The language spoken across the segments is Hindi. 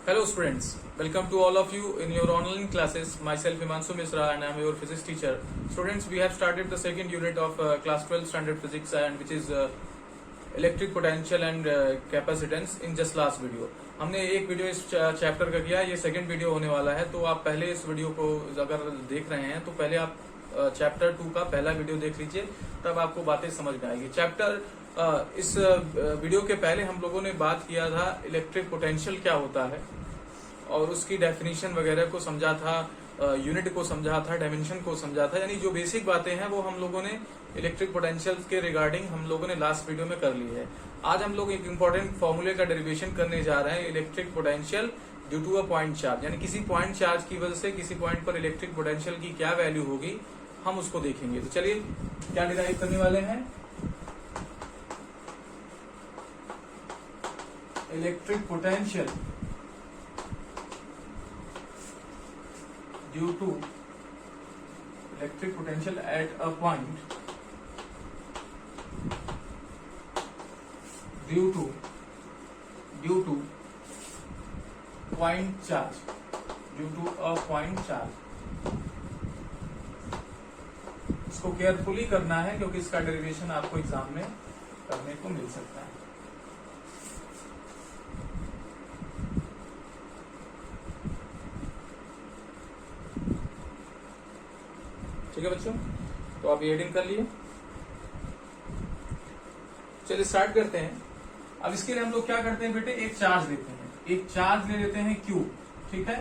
Hello students, welcome to all of you in your online classes. Myself Himanshu Misra and I am your physics teacher. Students, we have started the second unit of class 12 standard physics and which is electric potential and capacitance in just last video. हमने एक वीडियो इस चैप्टर का किया, ये सेकंड वीडियो होने वाला है, तो आप पहले इस वीडियो को अगर देख रहे हैं तो पहले आप चैप्टर 2 का पहला वीडियो देख लीजिए, तब आपको बातें समझ में आएगी। इस वीडियो के पहले हम लोगों ने बात किया था इलेक्ट्रिक पोटेंशियल क्या होता है और उसकी डेफिनेशन वगैरह को समझा था, यूनिट को समझा था, डायमेंशन को समझा था, यानी जो बेसिक बातें हैं वो हम लोगों ने इलेक्ट्रिक पोटेंशियल के रिगार्डिंग हम लोगों ने लास्ट वीडियो में कर ली है। आज हम लोग एक इम्पोर्टेंट फॉर्मूले का डेरिवेशन करने जा रहे हैं, electric potential due to a point charge, यानी किसी पॉइंट चार्ज की वजह से किसी पॉइंट पर इलेक्ट्रिक पोटेंशियल की क्या वैल्यू होगी, हम उसको देखेंगे। तो चलिए क्या डिराइव करने वाले हैं, electric potential due to electric potential at a point due to point charge, due to a point charge. इसको केयरफुली करना है क्योंकि इसका डेरिवेशन आपको एग्जाम में करने को मिल सकता है। ठीक है बच्चों, तो आप एडिंग कर लिए। चलिए स्टार्ट करते हैं। अब इसके लिए हम लोग क्या करते हैं बेटे, एक चार्ज लेते हैं, एक चार्ज ले लेते हैं Q, ठीक है,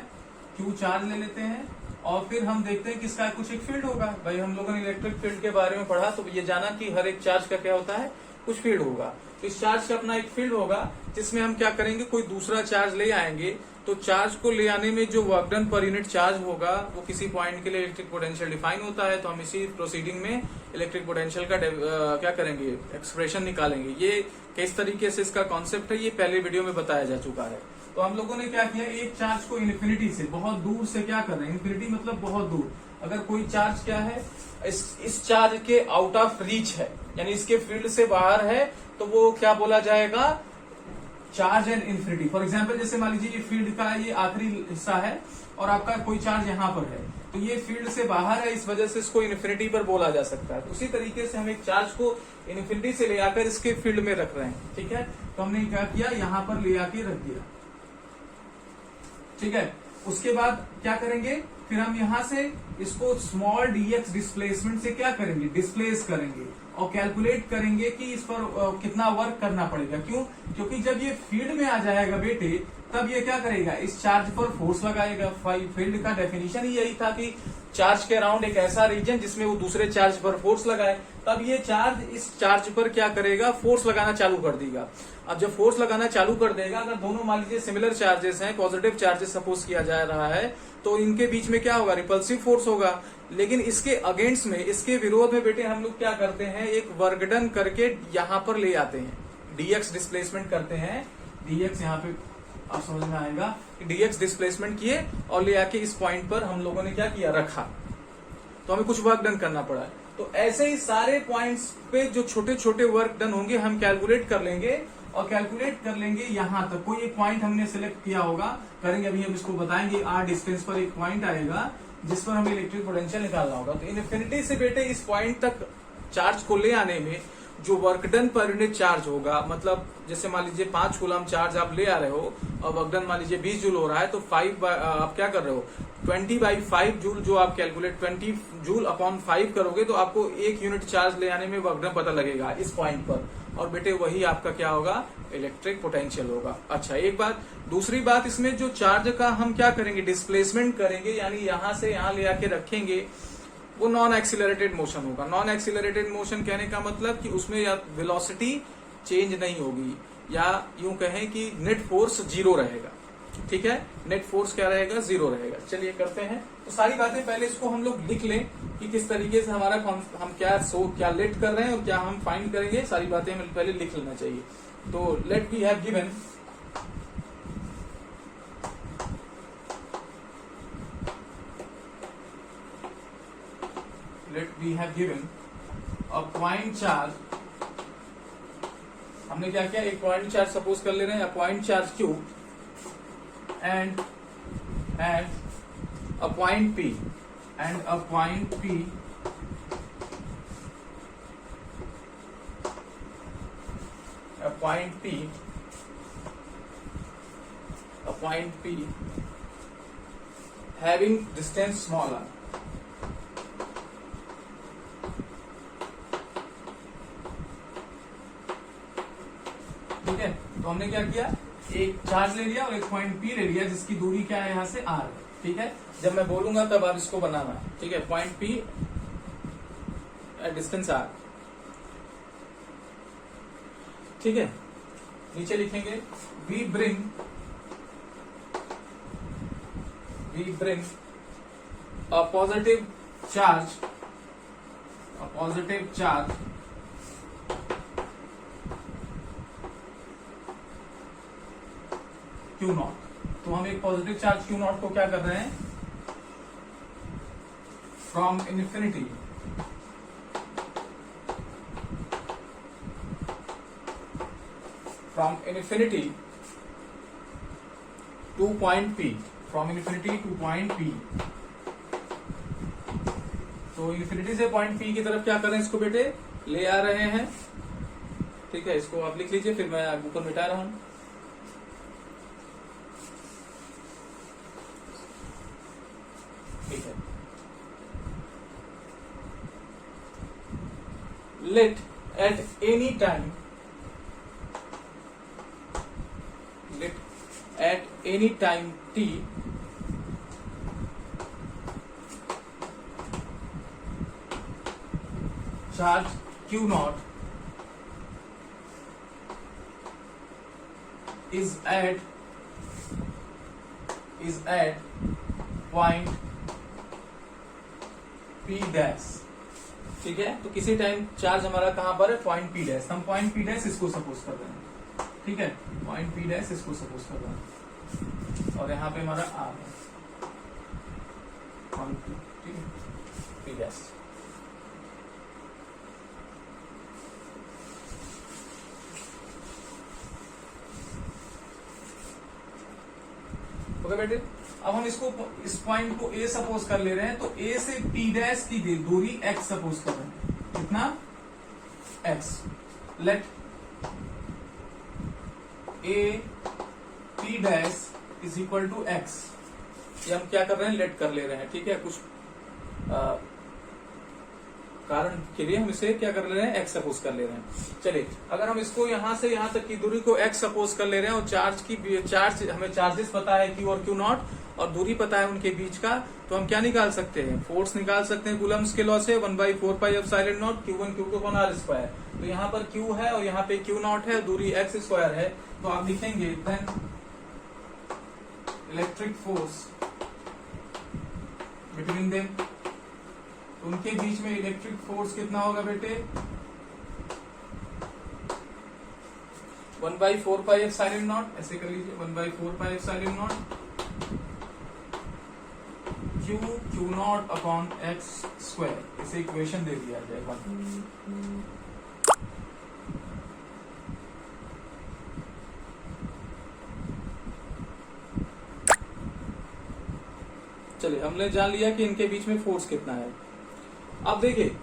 Q चार्ज ले लेते हैं और फिर हम देखते हैं कि इसका कुछ एक फील्ड होगा। भाई हम लोगों ने इलेक्ट्रिक फील्ड के बारे में पढ़ा, तो ये जाना कि हर एक चार्ज का क्या होता है, कुछ फील्ड होगा। तो इस चार्ज का अपना एक फील्ड होगा जिसमें हम क्या करेंगे, कोई दूसरा चार्ज ले आएंगे, तो चार्ज को ले आने में जो work done per unit charge होगा वो किसी पॉइंट के लिए इलेक्ट्रिक पोटेंशियल डिफाइन होता है। तो हम इसी प्रोसीडिंग में इलेक्ट्रिक पोटेंशियल का क्या करेंगे, एक्सप्रेशन निकालेंगे। ये किस तरीके से इसका कॉन्सेप्ट है ये पहले वीडियो में बताया जा चुका है। तो हम लोगों ने क्या किया, एक चार्ज को इन्फिनिटी से, बहुत दूर से क्या कर रहे हैं, इन्फिनिटी मतलब बहुत दूर। अगर कोई चार्ज क्या है, इस चार्ज के आउट ऑफ रीच है, यानी इसके फील्ड से बाहर है, तो वो क्या बोला जाएगा, charge and infinity. For example जैसे मान लीजिए ये फील्ड का ये आखिरी हिस्सा है और आपका कोई चार्ज यहाँ पर है, तो ये फील्ड से बाहर है, इस वजह से इसको इन्फिनिटी पर बोला जा सकता है। तो उसी तरीके से हम एक चार्ज को इन्फिनिटी से ले आकर इसके फील्ड में रख रहे हैं, ठीक है। तो हमने क्या किया, यहाँ पर ले आके रख दिया, ठीक है। उसके बाद क्या करेंगे, फिर हम यहाँ से इसको स्मॉल dx डिस्प्लेसमेंट से क्या करेंगे, डिस्प्लेस करेंगे और कैलकुलेट करेंगे कि इस पर कितना वर्क करना पड़ेगा। क्यों, क्योंकि जब ये फील्ड में आ जाएगा बेटे, तब ये क्या करेगा, इस चार्ज पर फोर्स लगाएगा। फील्ड का डेफिनेशन ही यही था कि चार्ज के अराउंड एक ऐसा रीजन जिसमें वो दूसरे चार्ज पर फोर्स लगाए, तब ये चार्ज इस चार्ज पर क्या करेगा, फोर्स लगाना चालू कर देगा। अब जब फोर्स लगाना चालू कर देगा, अगर दोनों मान लीजिए सिमिलर चार्जेस हैं, पॉजिटिव चार्जेस सपोज किया जा रहा है, तो इनके बीच में क्या होगा, रिपल्सिव फोर्स होगा। लेकिन इसके अगेंस्ट में, इसके विरोध में बेटे हम लोग क्या करते हैं, एक वर्क डन करके यहाँ पर ले आते हैं, dx डिस्प्लेसमेंट करते हैं। dx यहाँ पे आप समझ में आएगा कि dx डिस्प्लेसमेंट किए और ले आके इस पॉइंट पर हम लोगों ने क्या किया, रखा, तो हमें कुछ वर्क डन करना पड़ा। तो ऐसे ही सारे पॉइंट्स पे जो छोटे छोटे वर्क डन होंगे हम कैलकुलेट कर लेंगे और कैलकुलेट कर लेंगे यहाँ तक। कोई एक पॉइंट हमने सिलेक्ट किया होगा, करेंगे, अभी हम इसको बताएंगे। r डिस्टेंस पर एक पॉइंट आएगा जिस पर हमें इलेक्ट्रिक पोटेंशियल निकालना होगा। तो इन्फिनिटी से बेटे इस पॉइंट तक चार्ज को ले आने में जो work done per unit charge होगा, मतलब जैसे मान लीजिए 5 कूलम चार्ज आप ले आ रहे हो और वर्क डन मान लीजिए 20 जूल हो रहा है, तो आप क्या कर रहे हो, 20/5 जूल जो आप कैलकुलेट 20 जूल अपॉन 5 करोगे तो आपको 1 यूनिट चार्ज ले आने में वर्क डन पता लगेगा इस पॉइंट पर, और बेटे वही आपका क्या होगा, इलेक्ट्रिक पोटेंशियल होगा। अच्छा, एक बात। दूसरी बात, इसमें जो चार्ज का हम क्या करेंगे, डिस्प्लेसमेंट करेंगे, यानी यहां से यहां ले आके रखेंगे, वो नॉन एक्सीलरेटेड मोशन होगा। नॉन एक्सीलरेटेड मोशन कहने का मतलब कि उसमें या वेलोसिटी चेंज नहीं होगी, या यूं कहें कि नेट फोर्स 0 रहेगा, ठीक है। नेट फोर्स क्या रहेगा, 0 रहेगा। चलिए करते हैं। तो सारी बातें पहले इसको हम लोग लिख लें कि किस तरीके से हमारा हम क्या लेट कर रहे हैं और क्या हम फाइंड करेंगे, सारी बातें हमें पहले लिख लेना चाहिए। तो let we have given a point charge, हमने क्या किया, एक पॉइंट चार्ज सपोज कर ले रहे हैं, point charge Q and at a point P and a point P having distance smaller. ठीक है, तो हमने क्या किया, एक चार्ज ले लिया और एक पॉइंट P ले लिया जिसकी दूरी क्या है, यहां से R है। ठीक है, जब मैं बोलूंगा तब आप इसको बनाना। ठीक है, point P at distance R। ठीक है, नीचे लिखेंगे we bring a positive charge Q nought. तो हम एक पॉजिटिव चार्ज Q नॉट को क्या कर रहे हैं, from infinity to point P, from infinity to point P। तो इन्फिनिटी से पॉइंट P की तरफ क्या कर रहे हैं, इसको बेटे ले आ रहे हैं। ठीक है, इसको आप लिख लीजिए, फिर मैं ऊपर मिटा रहा हूं। ठीक है, let at any time t charge Q naught is at point P dash. ठीक है, तो किसी टाइम चार्ज हमारा कहां पर है, पॉइंट P डैश। हम पॉइंट P डैश इसको सपोज कर रहे हैं। ठीक है, पॉइंट P डैश इसको सपोज कर रहे हैं और यहाँ पे हमारा R है, पॉइंट P। ठीक है, P डैश। ओके बेटे, अब हम इसको, इस पॉइंट को A सपोज कर ले रहे हैं, तो A से P डैश की दूरी x सपोज कर रहे हैं। कितना, x। Let A P dash is equal to x। ये हम क्या कर रहे हैं, लेट कर ले रहे हैं। ठीक है, कुछ कारण के लिए हम इसे क्या कर ले रहे हैं, x सपोज कर ले रहे हैं। चलिए, अगर हम इसको यहां से यहां तक की दूरी को x सपोज कर ले रहे हैं और चार्ज हमें चार्जेस पता है Q और Q नॉट और दूरी पता है उनके बीच का, तो हम क्या निकाल सकते हैं, फोर्स निकाल सकते हैं कूलम्स के लॉ से, 1/4πε0 Q1 Q2 R स्क्वायर। तो यहाँ पर Q है और यहाँ पे Q नॉट है, दूरी x स्क्वायर है। तो आप लिखेंगे then electric force between them. उनके बीच में इलेक्ट्रिक फोर्स कितना होगा बेटे, 1/4πε0। ऐसे कर लीजिए, 1/4πε0 Q not upon x square. इसे इक्वेशन दे दिया जाए 1। चलिए, हमने जान लिया कि इनके बीच में फोर्स कितना है। अब देखिए,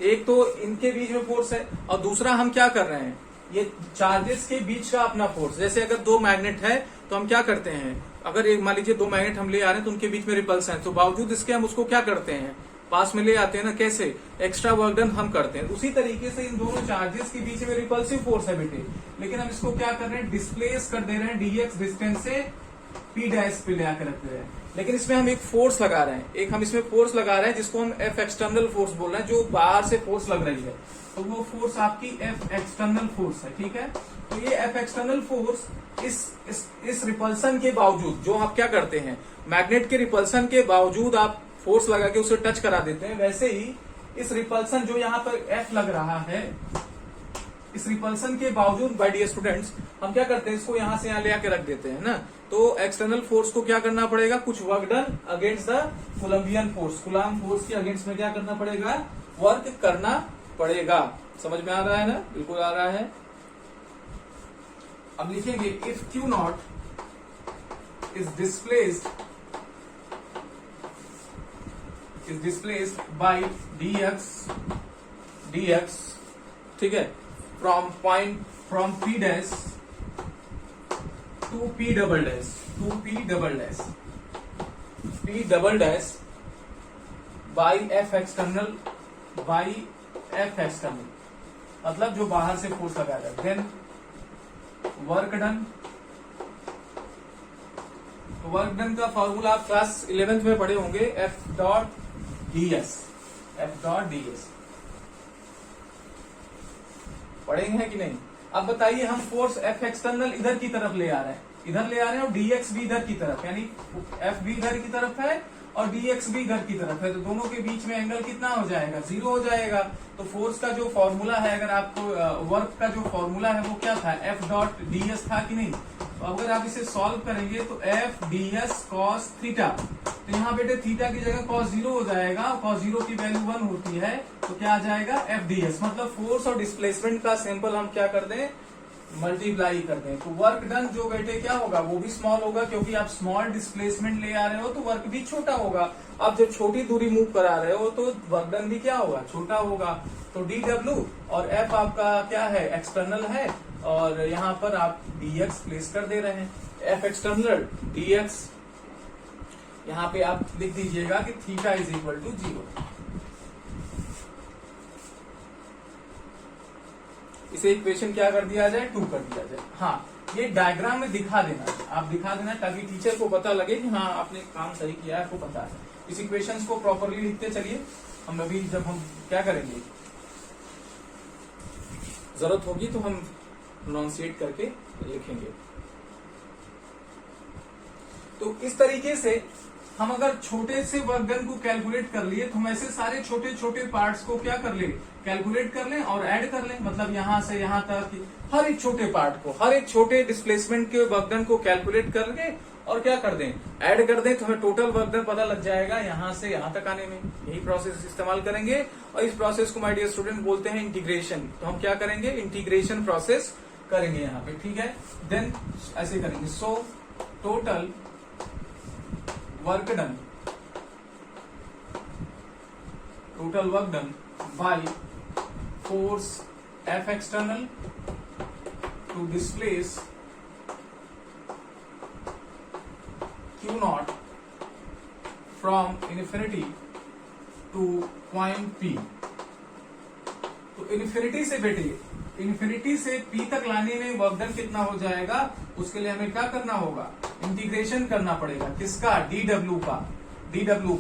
एक तो इनके बीच में फोर्स है और दूसरा हम क्या कर रहे हैं, ये चार्जेस के बीच का अपना फोर्स। जैसे अगर दो मैग्नेट है तो हम क्या करते हैं, अगर एक मान लीजिए दो मैग्नेट हम ले आ रहे हैं तो उनके बीच में रिपल्सन है, तो बावजूद इसके हम उसको क्या करते हैं, पास में ले आते हैं ना। कैसे, एक्स्ट्रा वर्क डन हम करते हैं। उसी तरीके से इन दोनों चार्जेस के बीच में रिपल्सिव फोर्स है बेटे, लेकिन हम इसको क्या कर रहे हैं, डिस्प्लेस कर दे रहे हैं dx डिस्टेंस से P डैश पे ले आकर रख रहे हैं। लेकिन इसमें हम एक फोर्स लगा रहे हैं, एक हम इसमें फोर्स लगा रहे हैं जिसको हम F एक्सटर्नल फोर्स बोल रहे हैं, जो बाहर से फोर्स लग रही है। तो वो फोर्स आपकी F एक्सटर्नल फोर्स है। ठीक है, तो ये F एक्सटर्नल फोर्स इस रिपल्सन के बावजूद, जो आप क्या करते हैं, मैग्नेट के रिपल्सन के बावजूद आप फोर्स लगा के उसे टच करा देते हैं, वैसे ही इस रिपल्सन जो यहाँ पर F लग रहा है, इस रिपल्सन के बावजूद बाय डियर स्टूडेंट्स हम क्या करते हैं, इसको यहां से यहां ले आके रख देते हैं ना। तो एक्सटर्नल फोर्स को क्या करना पड़ेगा, कुछ work done against the Columbian force, coulomb force के अगेंस्ट में क्या करना पड़ेगा, वर्क करना पड़ेगा। समझ में आ रहा है ना, बिल्कुल आ रहा है। अब लिखेंगे if Q not is displaced by dx, ठीक है, from P dash to P double dash by F external मतलब जो बाहर से फोर्स लगाया है। देन वर्क डन का फॉर्मूला आप क्लास 11th में पढ़े होंगे, F डॉट ds पढ़ेंगे हैं कि नहीं? अब बताइए, हम फोर्स F एक्सटर्नल इधर की तरफ ले आ रहे हैं और dx भी इधर की तरफ, यानी F भी इधर की तरफ है और dx भी इधर की तरफ है, तो दोनों के बीच में एंगल कितना हो जाएगा? 0 हो जाएगा। तो फोर्स का जो फॉर्मूला है, अगर आपको वर्क का जो फॉर्मूला है वो क्या था? F डॉट ds था कि नहीं? तो अगर आप इसे सॉल्व करेंगे तो F ds cos थीटा, तो यहाँ बेटे थीटा की जगह cos 0 हो जाएगा, cos 0 की वैल्यू 1 होती है, तो क्या आ जाएगा? F ds। मतलब फोर्स और डिस्प्लेसमेंट का सैंपल हम क्या कर दें? मल्टीप्लाई कर दें। तो वर्क डन जो बेटे क्या होगा? वो भी स्मॉल होगा, क्योंकि आप स्मॉल डिस्प्लेसमेंट ले आ रहे हो तो वर्क भी छोटा होगा। आप जब छोटी दूरी मूव करा रहे हो तो वर्क डन भी क्या होगा? छोटा होगा। तो dw और F आपका क्या है? एक्सटर्नल है, और यहाँ पर आप dx प्लेस कर दे रहे हैं। F एक्सटर्नल dx, यहाँ पे आप लिख दीजिएगा कि थीटा इज इक्वल टू 0। इसे इक्वेशन क्या कर दिया जाए? 2 कर दिया जाए। हाँ, ये डायग्राम में दिखा देना, आप दिखा देना ताकि टीचर को पता लगे कि हाँ आपने काम सही किया है, आपको पता है। इस इक्वेशंस को प्रॉपरली लिखते चलिए। हम अभी जब हम क्या करेंगे, जरूरत होगी तो हम प्रोनाउंसिएट करके लिखेंगे। तो इस तरीके से हम अगर छोटे से वर्क डन को कैलकुलेट कर लिए, तो हम ऐसे सारे छोटे छोटे पार्ट्स को क्या कर ले? कैलकुलेट कर लें और ऐड कर लें। मतलब यहां से यहां तक हर एक छोटे पार्ट को, हर एक छोटे डिस्प्लेसमेंट के वर्क डन को कैलकुलेट करके और क्या कर दें? ऐड कर दें, तो हमें टोटल वर्क डन पता लग जाएगा यहां से यहां तक आने में। यही प्रोसेस इस्तेमाल करेंगे, और इस प्रोसेस को माय डियर स्टूडेंट बोलते हैं इंटीग्रेशन। तो हम क्या करेंगे? इंटीग्रेशन प्रोसेस करेंगे यहाँ पे, ठीक है। देन ऐसे करेंगे, so total work done by force F external to displace Q nought from infinity to point P। तो इन्फिनिटी से बेटे, इन्फिनिटी से P तक लाने में वर्क डन कितना हो जाएगा? उसके लिए हमें क्या करना होगा? इंटीग्रेशन करना पड़ेगा। किसका? dw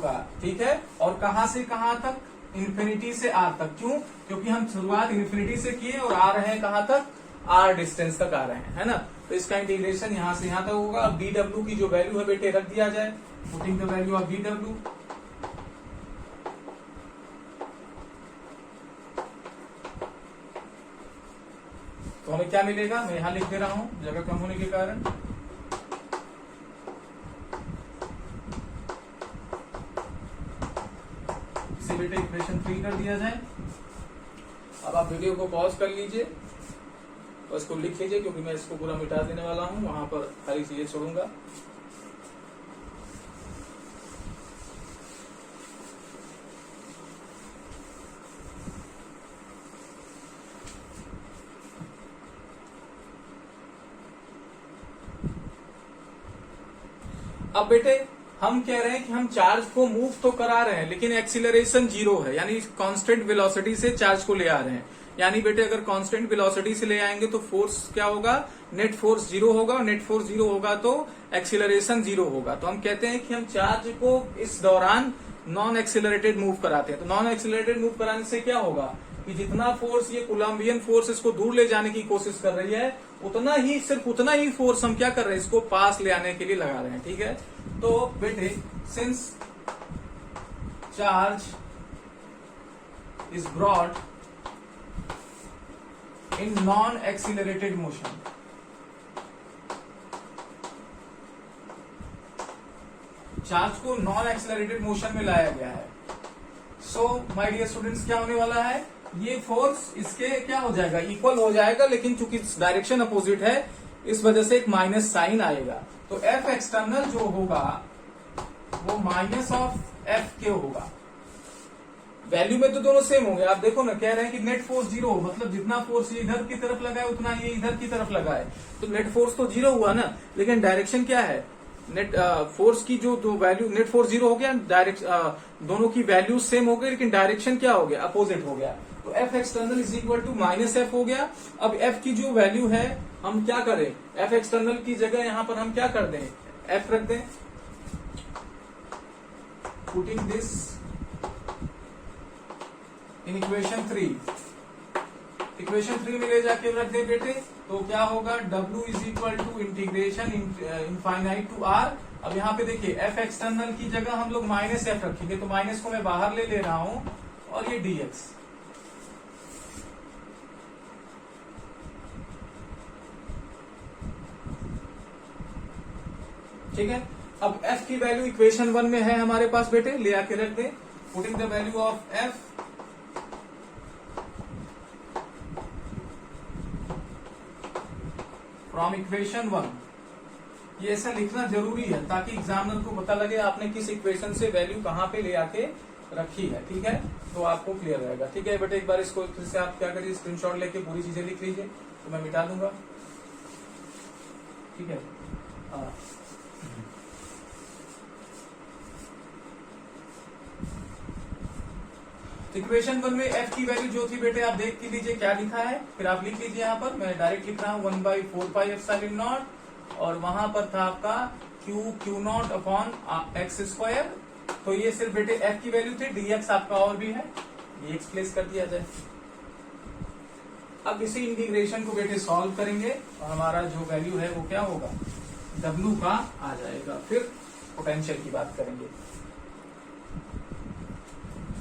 का, ठीक है। और कहां से कहां तक? इन्फिनिटी से r तक। क्यों? क्योंकि हम शुरुआत इन्फिनिटी से किए और आ रहे हैं कहां तक? r डिस्टेंस तक आ रहे हैं, है ना। तो इसका इंटीग्रेशन यहां से यहां तक होगा। अब dw की जो वैल्यू है बेटे रख दिया जाए, putting the value of dw। तो हमें क्या मिलेगा? मैं यहां लिख दे रहा हूं जगह कम होने के कारण। इसे बेटे इक्वेशन 3 कर दिया जाए। अब आप वीडियो को पॉज कर लीजिए और इसको लिख लीजिए, क्योंकि मैं इसको पूरा मिटा देने वाला हूं, वहां पर खाली चीजें छोड़ूंगा। अब बेटे हम कह रहे हैं कि हम चार्ज को मूव तो करा रहे हैं, लेकिन एक्सीलरेशन 0 है, यानी कांस्टेंट वेलोसिटी से चार्ज को ले आ रहे हैं। यानी बेटे अगर कांस्टेंट वेलोसिटी से ले आएंगे तो फोर्स क्या होगा? नेट फोर्स 0 होगा, और नेट फोर्स 0 होगा तो एक्सीलरेशन 0 होगा। तो हम कहते हैं कि हम चार्ज को इस दौरान नॉन एक्सीलरेटेड मूव कराते हैं। तो नॉन एक्सीलरेटेड मूव कराने से क्या होगा कि जितना फोर्स ये कोलम्बियन फोर्स इसको दूर ले जाने की कोशिश कर रही है, उतना ही, सिर्फ उतना ही फोर्स हम क्या कर रहे हैं? इसको पास ले आने के लिए लगा रहे हैं, ठीक है। तो बेटे since charge is brought in non accelerated motion, charge को नॉन एक्सीलरेटेड मोशन में लाया गया है। सो माय डियर स्टूडेंट्स, क्या होने वाला है? ये फोर्स इसके क्या हो जाएगा? इक्वल हो जाएगा, लेकिन चूंकि डायरेक्शन अपोजिट है, इस वजह से एक माइनस साइन आएगा। तो एफ एक्सटर्नल जो होगा वो माइनस ऑफ एफ के होगा। वैल्यू में तो दोनों सेम होंगे। आप देखो ना, कह रहे हैं कि नेट फोर्स जीरो, मतलब जितना फोर्स ये इधर की तरफ लगा है उतना ये इधर की तरफ लगा है, तो नेट फोर्स तो जीरो हुआ ना, लेकिन डायरेक्शन क्या है, नेट फोर्स की जो वैल्यू, नेट फोर्स जीरो हो गया, डायरेक्ट दोनों की वैल्यू सेम हो गई, लेकिन डायरेक्शन क्या हो गया, अपोजिट हो गया। तो F external is equal to minus F हो गया। अब एफ की जो वैल्यू है हम क्या करें, एफ एक्सटर्नल की जगह यहां पर हम क्या कर दें, एफ रख दें, putting this in equation 3। Equation 3 में ले जाके रख दे बेटे, तो क्या होगा, W is equal to integration infinite to R। अब यहाँ पे देखिए एफ एक्सटर्नल की जगह हम लोग माइनस एफ रखेंगे, तो माइनस को मैं बाहर ले रहा हूं और ये dx। ठीक है। अब f की वैल्यू इक्वेशन 1 में है हमारे पास बेटे, ले आके रख दे, putting the value of f from equation 1। ये ऐसा लिखना जरूरी है ताकि एग्जामिनर को पता लगे आपने किस इक्वेशन से वैल्यू कहां पे ले आके रखी है। ठीक है, तो आपको क्लियर रहेगा। ठीक है बेटे, एक बार इसको फिर से आप क्या करिए, स्क्रीनशॉट लेके पूरी चीजें लिख लीजिए, तो मैं मिटा दूंगा। ठीक है, इक्वेशन 1 में एफ की वैल्यू जो थी बेटे आप देख के लीजिए क्या लिखा है, फिर आप लिख लीजिए यहाँ पर, मैं डायरेक्ट लिख रहा हूँ 1/4πε0, और वहां पर था आपका Q0 अपॉन एक्स स्क्वायर। तो ये सिर्फ बेटे एफ की वैल्यू थी, dx आपका और भी है, dx प्लेस कर दिया जाए। अब इसी इंटीग्रेशन को बेटे सॉल्व करेंगे और हमारा जो वैल्यू है वो क्या होगा, W का आ जाएगा। फिर पोटेंशियल की बात करेंगे।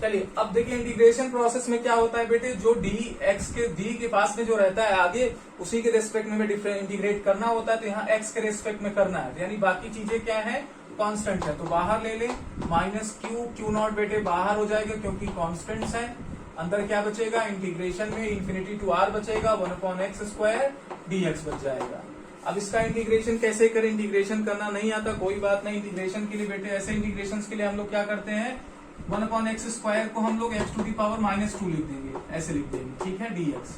चलिए अब देखिए इंटीग्रेशन प्रोसेस में क्या होता है बेटे, जो डी के पास में जो रहता है आगे, उसी के रेस्पेक्ट में इंटीग्रेट करना होता है, तो यहाँ x के रेस्पेक्ट में करना है, यानी बाकी चीजें क्या है, कांस्टेंट है, तो बाहर ले ले, माइनस Q0 बेटे बाहर हो जाएगा क्योंकि कांस्टेंट्स है। अंदर क्या बचेगा, इंटीग्रेशन में इन्फिनिटी टू r बचेगा, 1/x² dx बच जाएगा। अब इसका इंटीग्रेशन कैसे करें, इंटीग्रेशन करना नहीं आता कोई बात नहीं, इंटीग्रेशन के लिए बेटे ऐसे इंटीग्रेशन के लिए हम लोग क्या करते हैं, 1/x² को हम लोग x⁻² लिख देंगे, ऐसे लिख देंगे। ठीक है, dx,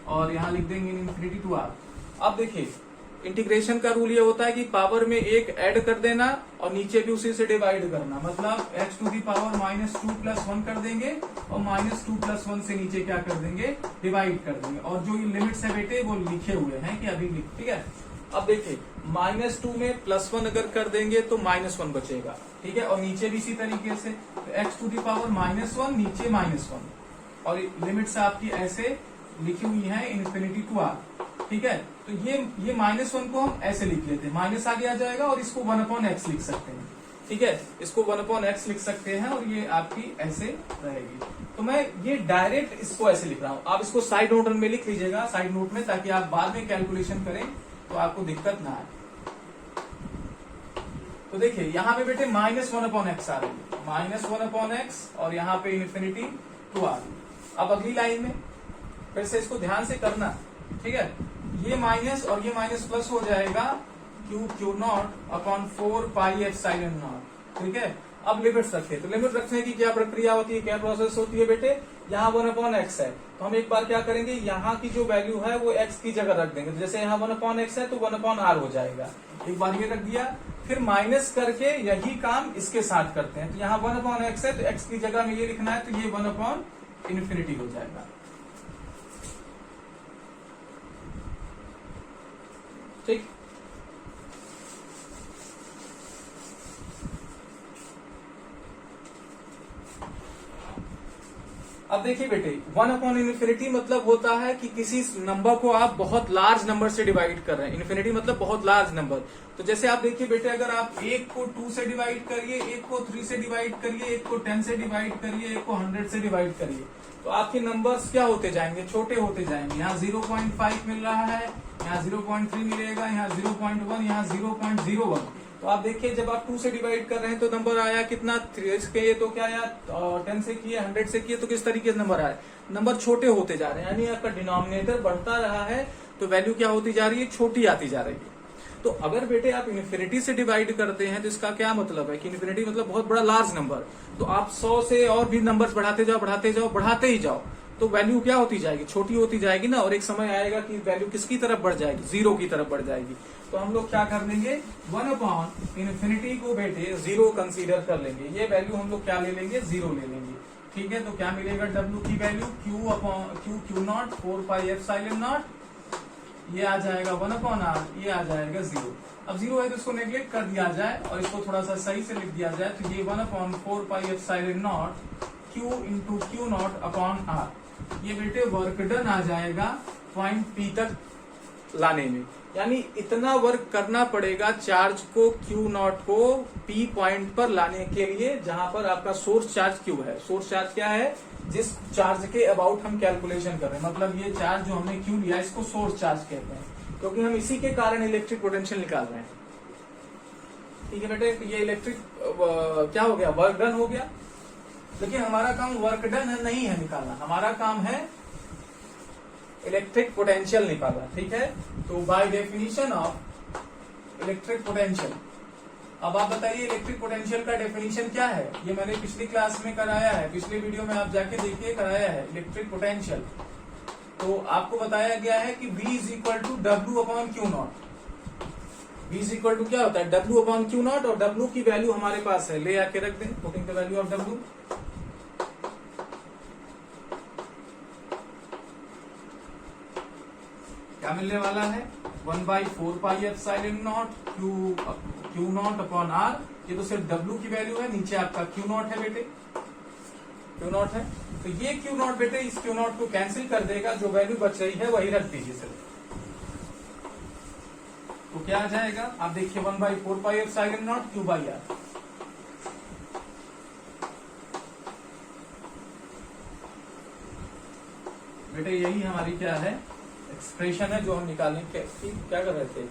और यहाँ लिख देंगे इन्फिनिटी टू r। अब देखिए इंटीग्रेशन का रूल ये होता है कि पावर में एक ऐड कर देना और नीचे भी उसी से डिवाइड करना, मतलब x⁻² + 1 कर देंगे और -2 + 1 से नीचे क्या कर देंगे, डिवाइड कर देंगे। और जो ये लिमिट्स है बेटे वो लिखे हुए हैं कि अभी लिख, ठीक है। अब देखिए -2 में +1 अगर कर देंगे तो -1 बचेगा, ठीक है, और नीचे भी इसी तरीके से x⁻1 नीचे -1, और लिमिट्स आपकी ऐसे लिखी हुई है इन्फिनिटी टू r। ठीक है, तो ये -1 को हम ऐसे लिख लेते हैं, माइनस आगे आ जाएगा, और इसको 1/x लिख सकते हैं। ठीक है, इसको 1/x लिख सकते हैं, और ये आपकी ऐसे रहेगी। तो मैं ये डायरेक्ट इसको ऐसे लिख रहा हूं, आप इसको साइड नोट में लिख लीजिएगा, साइड नोट में, ताकि आप बाद में कैलकुलेशन करें तो आपको दिक्कत ना आए। तो देखिए यहाँ पे बेटे -1/x आ रही है, -1/x, और यहाँ पे इन्फिनिटी टू r। अब अगली लाइन में फिर से इसको ध्यान से करना, ठीक है, ये माइनस और ये माइनस प्लस हो जाएगा, Q0/4πε0। ठीक है, अब लिमिट्स रखे, तो लिमिट रखने की क्या प्रक्रिया होती है, क्या प्रोसेस होती है बेटे, यहाँ 1/x है, तो हम एक बार क्या करेंगे, यहाँ की जो वैल्यू है वो x की जगह रख देंगे, तो जैसे यहाँ 1/x है तो 1/r हो जाएगा। एक बार ये रख दिया, फिर माइनस करके यही काम इसके साथ करते हैं, तो यहाँ 1/x है तो x की जगह में ये लिखना है, तो ये 1/∞ हो जाएगा। ठीक, अब देखिए बेटे 1/∞ मतलब होता है कि किसी नंबर को आप बहुत लार्ज नंबर से डिवाइड कर रहे हैं, इन्फिनिटी मतलब बहुत लार्ज नंबर। तो जैसे आप देखिए बेटे, अगर आप 1 को 2 से डिवाइड करिए, 1 को 3 से डिवाइड करिए, 1 को 10 से डिवाइड करिए, 1 को 100 से डिवाइड करिए, तो आपके नंबर्स क्या होते जाएंगे, छोटे होते जाएंगे। यहाँ 0.5 मिल रहा है, यहाँ 0.3 मिलेगा, यहाँ 0.1, यहाँ 0.01। तो आप देखिए जब आप 2 से डिवाइड कर रहे हैं तो नंबर आया कितना, 3 के, तो क्या आया, 10 से किए, 100 से किए, तो किस तरीके से नंबर आया, नंबर छोटे होते जा रहे हैं, यानी आपका डिनोमिनेटर बढ़ता रहा है तो वैल्यू क्या होती जा रही है, छोटी आती जा रही है। तो अगर बेटे आप इन्फिनिटी से डिवाइड करते हैं तो इसका क्या मतलब है कि इन्फिनिटी मतलब बहुत बड़ा लार्ज नंबर, तो आप 100 से और भी नंबर्स बढ़ाते जाओ बढ़ाते जाओ बढ़ाते ही जाओ, तो वैल्यू क्या होती जाएगी, छोटी होती जाएगी ना, और एक समय आएगा कि वैल्यू किसकी तरफ बढ़ जाएगी, 0 की तरफ बढ़ जाएगी। तो हम लोग क्या कर लेंगे, 1/इन्फिनिटी को बेटे 0 कंसीडर कर लेंगे, ये वैल्यू हम लोग क्या ले लेंगे, 0 ले लेंगे। ठीक है, तो क्या मिलेगा W की वैल्यू Q नॉट 4πε0, ये आ जाएगा 1/r, ये आ जाएगा 0। अब 0 है तो इसको नेग्लेक्ट कर दिया जाए और इसको थोड़ा सा सही से लिख दिया जाए, तो ये 1/4πε0 Q into Q not upon R, ये बेटे वर्क डन आ जाएगा पॉइंट P तक लाने में, यानी इतना वर्क करना पड़ेगा चार्ज को Q नॉट को P पॉइंट पर लाने के लिए, जहां पर आपका सोर्स चार्ज Q है। सोर्स चार्ज क्या है, जिस चार्ज के अबाउट हम कैलकुलेशन कर रहे हैं, मतलब ये चार्ज जो हमने Q लिया इसको सोर्स चार्ज कहते हैं, क्योंकि हम इसी के कारण इलेक्ट्रिक पोटेंशियल निकाल रहे हैं। ठीक है बेटे, ये इलेक्ट्रिक क्या हो गया, वर्क डन हो गया। लेकिन हमारा काम वर्क डन नहीं है निकालना, हमारा काम है इलेक्ट्रिक पोटेंशियल निकालना। ठीक है, तो by definition of electric potential, अब आप बताइए इलेक्ट्रिक पोटेंशियल का डेफिनेशन क्या है, ये मैंने पिछली क्लास में कराया है, पिछले वीडियो में आप जाके देखिए कराया है इलेक्ट्रिक पोटेंशियल। तो आपको बताया गया है कि V is equal to W/Q0। V is equal to क्या होता है, W/Q0, और W की वैल्यू हमारे पास है, ले आके रख दें, putting the value of W। क्या मिलने वाला है, 1/4πε0 Q0 अपॉन R, ये तो सिर्फ W की वैल्यू है, नीचे आपका Q0 है बेटे, Q0 है, तो ये Q0 बेटे इस Q0 को कैंसिल कर देगा, जो वैल्यू बच रही है वही रख दीजिए सिर्फ। तो क्या आ जाएगा, आप देखिए 1/4πε0 Q/R। बेटे यही हमारी क्या है, एक्सप्रेशन है जो हम निकालने की क्या कर रहे थे,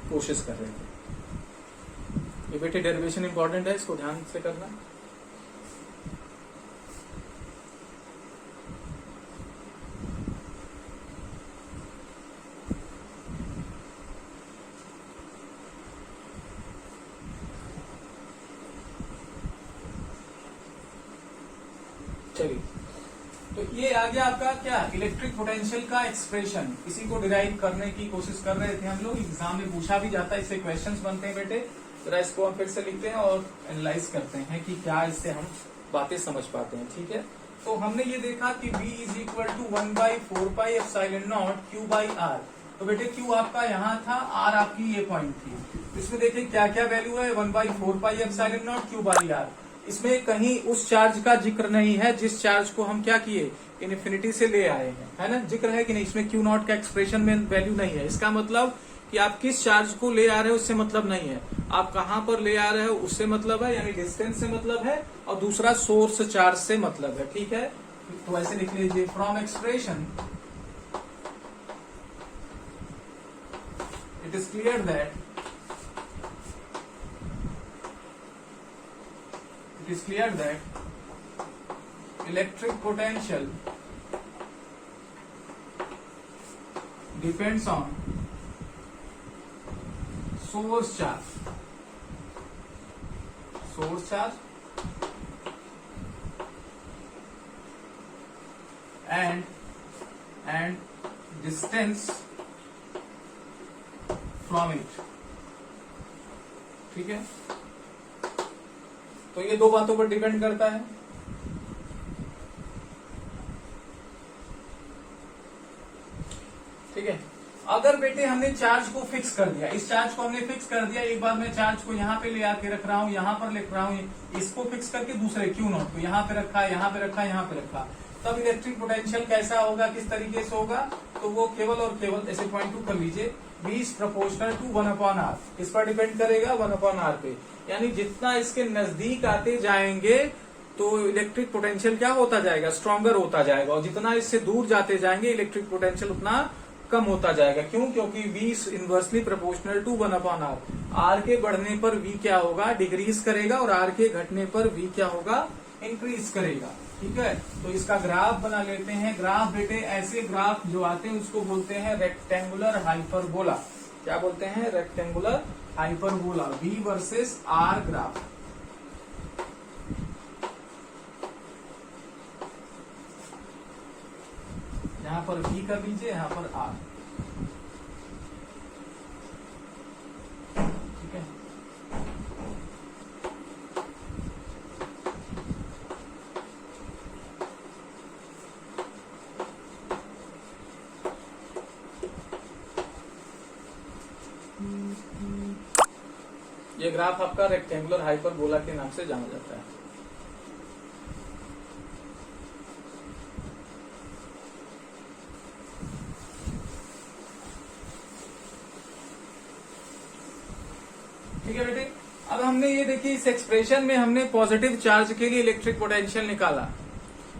कोशिश कर रहे थे। ये बेटे डेरिवेशन इंपॉर्टेंट है, इसको ध्यान से करना। चलिए, तो ये आ गया आपका क्या, इलेक्ट्रिक पोटेंशियल का एक्सप्रेशन। इसी को डिराइव करने की कोशिश कर रहे थे हम लोग, एग्जाम में पूछा भी जाता है, इससे क्वेश्चंस बनते हैं बेटे। जरा इसको हम फिर से लिखते हैं और एनालाइज करते हैं कि क्या इससे हम बातें समझ पाते हैं। ठीक है, तो हमने ये देखा कि V is equal to 1/4πε0 Q/R। तो बेटे Q आपका यहाँ था, R आपकी ये पॉइंट थी। इसमें देखिए क्या क्या वैल्यू है, 1/4πε0 Q/R। इसमें कहीं उस चार्ज का जिक्र नहीं है जिस चार्ज को हम क्या किए, इन्फिनिटी से ले आए हैं, है ना, जिक्र है कि नहीं, इसमें Q0 का एक्सप्रेशन में वैल्यू नहीं है। इसका मतलब कि आप किस चार्ज को ले आ रहे हो उससे मतलब नहीं है, आप कहां पर ले आ रहे हो उससे मतलब है, यानी डिस्टेंस से मतलब है, और दूसरा सोर्स चार्ज से मतलब है। ठीक है, तो ऐसे लिख लीजिए, from expression it is clear that electric potential depends on source charge and distance from it। ठीक है, तो ये दो बातों पर डिपेंड करता है। ठीक है, अगर बेटे हमने चार्ज को फिक्स कर दिया, इस चार्ज को हमने फिक्स कर दिया, एक बार मैं चार्ज को यहाँ पे ले आके रख रहा हूँ, यहाँ पर लिख रहा हूँ, इसको फिक्स करके दूसरे Q0 को यहाँ पे रखा, यहाँ पे रखा, यहाँ पे रखा, तब इलेक्ट्रिक पोटेंशियल कैसा होगा, किस तरीके से होगा, तो वो केवल और केवल ऐसे पॉइंट टू कर लीजिए, V is proportional to 1/R। इस पर डिपेंड करेगा 1/R पे, यानी जितना इसके नजदीक आते जाएंगे तो इलेक्ट्रिक पोटेंशियल क्या होता जाएगा, स्ट्रॉन्गर होता जाएगा, और जितना इससे दूर जाते जाएंगे इलेक्ट्रिक पोटेंशियल उतना कम होता जाएगा। क्यों, क्योंकि V is inversely proportional to 1/R। R के बढ़ने पर V क्या होगा, डिक्रीज करेगा, और R के घटने पर V क्या होगा, इंक्रीज करेगा। ठीक है, तो इसका ग्राफ बना लेते हैं। ग्राफ बेटे ऐसे ग्राफ जो आते हैं उसको बोलते हैं रेक्टेंगुलर हाइपरबोला। क्या बोलते हैं? Rectangular hyperbola. V versus R graph. यहां पर V कर लीजिए, यहां पर R। ठीक है, ये ग्राफ आपका रेक्टेंगुलर हाइपरबोला के नाम से जाना जाता है। ठीक है बेटे, अब हमने ये देखिए इस एक्सप्रेशन में हमने पॉजिटिव चार्ज के लिए इलेक्ट्रिक पोटेंशियल निकाला,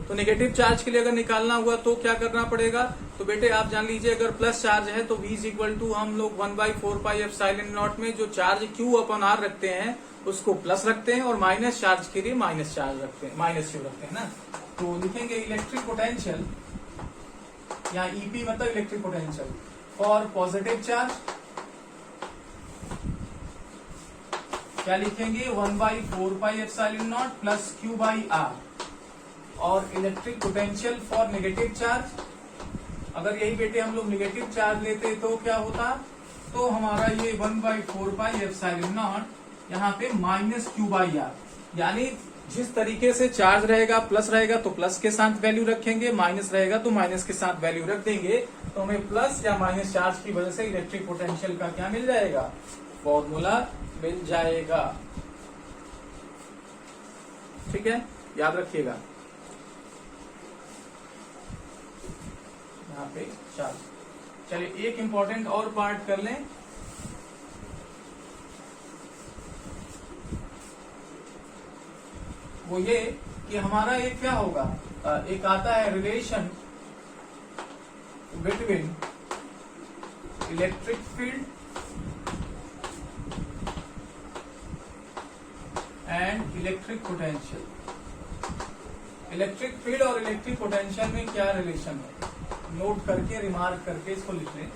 तो नेगेटिव चार्ज के लिए अगर निकालना हुआ तो क्या करना पड़ेगा? तो बेटे आप जान लीजिए, अगर प्लस चार्ज है तो V इज इक्वल टू हम लोग 1/4πε0 में जो चार्ज Q/R रखते हैं उसको प्लस रखते हैं, और माइनस चार्ज के लिए माइनस चार्ज रखते हैं, माइनस Q रखते हैं ना। तो लिखेंगे इलेक्ट्रिक पोटेंशियल, यहाँ EP मतलब electric potential for positive charge, क्या लिखेंगे? 1/4πε0 प्लस Q/R। और electric potential for negative charge, अगर यही बेटे हम लोग नेगेटिव चार्ज लेते तो क्या होता? तो हमारा ये 1/4πε0 यहाँ पे माइनस Q/R, यानी जिस तरीके से चार्ज रहेगा, प्लस रहेगा तो प्लस के साथ वैल्यू रखेंगे, माइनस रहेगा तो माइनस के साथ वैल्यू रख देंगे, तो हमें प्लस या माइनस चार्ज की वजह से इलेक्ट्रिक पोटेंशियल का क्या मिल जाएगा? फॉर्मूला मिल जाएगा। ठीक है, याद रखिएगा। यहाँ पे चार्ज। चलिए एक इंपॉर्टेंट और पार्ट कर लें। वो ये कि हमारा एक क्या होगा, एक आता है relation between electric field and electric potential. Electric field और इलेक्ट्रिक पोटेंशियल में क्या रिलेशन है, नोट करके रिमार्क करके इसको लिख लें।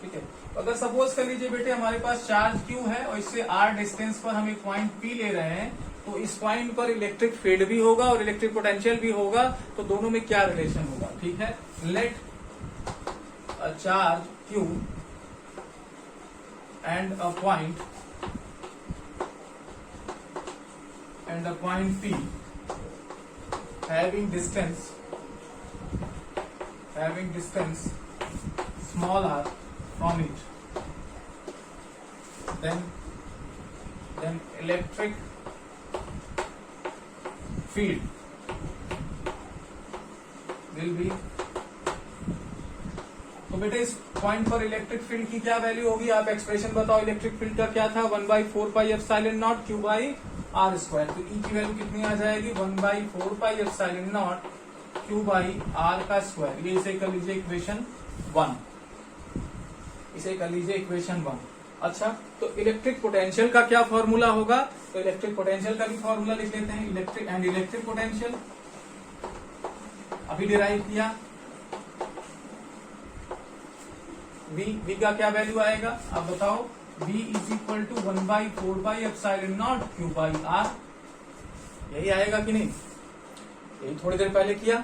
ठीक है, तो अगर सपोज कर लीजिए बेटे हमारे पास चार्ज Q है और इससे R डिस्टेंस पर हम एक पॉइंट P ले रहे हैं, तो इस पॉइंट पर इलेक्ट्रिक फील्ड भी होगा और इलेक्ट्रिक पोटेंशियल भी होगा, तो दोनों में क्या रिलेशन होगा? ठीक है, let a charge Q and a point P having distance small r from it, then electric field will be, तो बेटे इस पॉइंट पर इलेक्ट्रिक फील्ड की क्या वैल्यू होगी? आप एक्सप्रेशन बताओ, इलेक्ट्रिक फील्ड का क्या था? 1/4πε0 Q/R²। तो E की वैल्यू कितनी आ जाएगी? 1/4πε0 Q/R का स्क्वायर। ये इसे कर लीजिए इक्वेशन 1, इसे कर लीजिए इक्वेशन 1। अच्छा, तो इलेक्ट्रिक पोटेंशियल का क्या फॉर्मूला होगा? तो इलेक्ट्रिक पोटेंशियल का भी फॉर्मूला लिख लेते हैं। इलेक्ट्रिक पोटेंशियल अभी डिराइव किया। V का क्या वैल्यू आएगा आप बताओ? V is equal to 1/4πε0 Q/R। यही आएगा कि नहीं? यही थोड़ी देर पहले किया।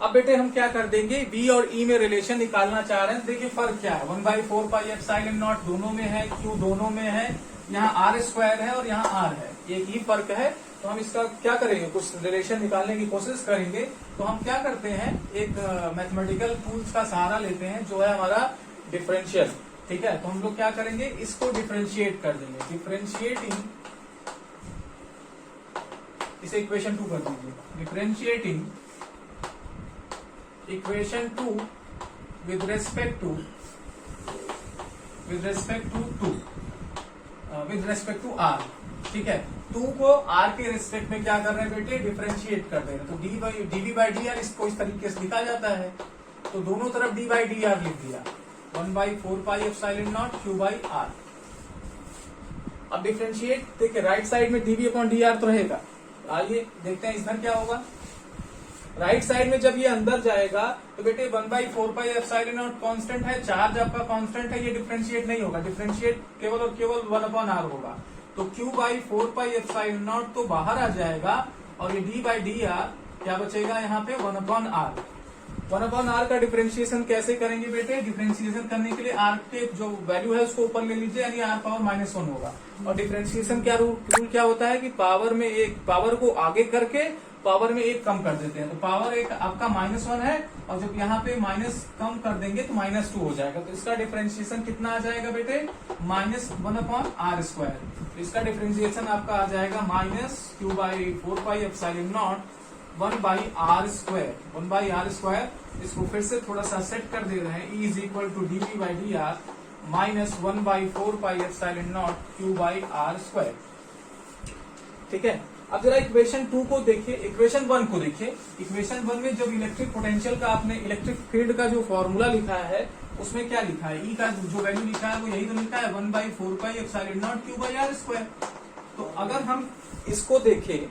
अब बेटे हम क्या कर देंगे, V और E में रिलेशन निकालना चाह रहे हैं। देखिए फर्क क्या है, 1/4πε0 दोनों में है, Q दोनों में है, यहाँ R² है और यहाँ R है, एक ही फर्क है। तो हम इसका क्या करेंगे, कुछ रिलेशन निकालने की कोशिश करेंगे। तो हम क्या करते हैं, एक मैथमेटिकल टूल्स का सहारा लेते हैं जो है हमारा डिफरेंशियल। ठीक है, तो हम लोग क्या करेंगे, इसको डिफरेंशिएट कर देंगे। डिफरेंशिएटिंग, इसे इक्वेशन 2 कर दीजिए। Differentiating equation 2 with respect to R। ठीक है, 2 को R के रेस्पेक्ट में क्या कर रहे हैं बेटे, डिफरेंशिएट कर दे रहे हैं। तो dV/dr इसको इस तरीके से लिखा जाता है। तो दोनों तरफ dV/dr लिख दिया, 1/4πε0 Q/R। अब डिफरेंशिएट देखिए, राइट साइड में dV/dr तो रहेगा, आइए देखते हैं इधर क्या होगा। राइट साइड में जब ये अंदर जाएगा तो बेटे 1/4πε0 कांस्टेंट है, चार्ज आपका कांस्टेंट है, ये डिफरेंशिएट नहीं होगा, डिफरेंशिएट केवल और केवल 1/r होगा। तो q/4πε0 तो बाहर आ जाएगा और ये d/dr क्या बचेगा यहाँ पे 1/r। 1/r का डिफरेंशिएशन कैसे करेंगे बेटे? डिफरेंशिएशन करने के लिए r के जो वैल्यू है उसको ऊपर ले लीजिए, यानी r पावर -1 होगा। और डिफरेंशिएशन क्या रूल क्या होता है कि पावर को आगे करके पावर में एक कम कर देते हैं। तो पावर एक आपका -1 है और जब यहाँ पे माइनस कम कर देंगे तो -2 हो जाएगा। तो इसका डिफरेंशिएशन कितना आ जाएगा बेटे? -1/r²। तो इसका डिफरेंशिएशन आपका आ जाएगा -q/4πε0 1/r²। 1/r²। इसको फिर से थोड़ा सा सेट कर दे रहे हैं। E = dv/dr -1/4πε0 q/r²। ठीक है। अब जरा इक्वेशन 2 को देखिए, इक्वेशन 1 को देखिए। इक्वेशन 1 में जब इलेक्ट्रिक पोटेंशियल का आपने इलेक्ट्रिक फील्ड का जो फॉर्मूला लिखा है उसमें क्या लिखा है? ई का जो वैल्यू लिखा है वो यही तो लिखा है 1/4πε0 q/r²। तो अगर हम इसको देखें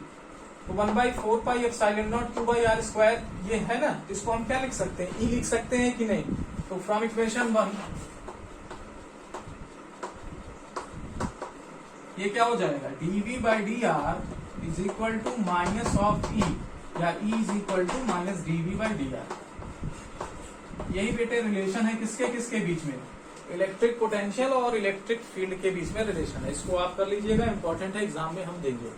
तो 1/4πε0 q/r² ये है ना, इसको हम क्या लिख सकते हैं? ई लिख सकते हैं कि नहीं? तो फ्रॉम इक्वेशन 1 ये क्या हो जाएगा? dv/dr is equal to minus of E, या E is equal to -dv/dr। यही बेटे रिलेशन है किसके किसके बीच में? इलेक्ट्रिक पोटेंशियल और इलेक्ट्रिक फील्ड के बीच में रिलेशन है। इसको आप कर लीजिएगा, इंपॉर्टेंट है, एग्जाम में हम देंगे।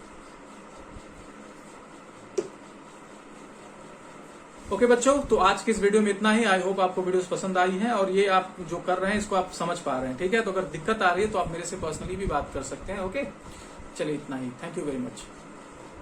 ओके बच्चों, तो आज की इस वीडियो में इतना ही। आई होप आपको वीडियोस पसंद आई हैं और ये आप जो कर रहे हैं इसको आप समझ पा रहे हैं। ठीक है, तो अगर दिक्कत आ रही है तो आप मेरे से पर्सनली भी बात कर सकते हैं। ओके, चलिए इतना ही। Thank you very much.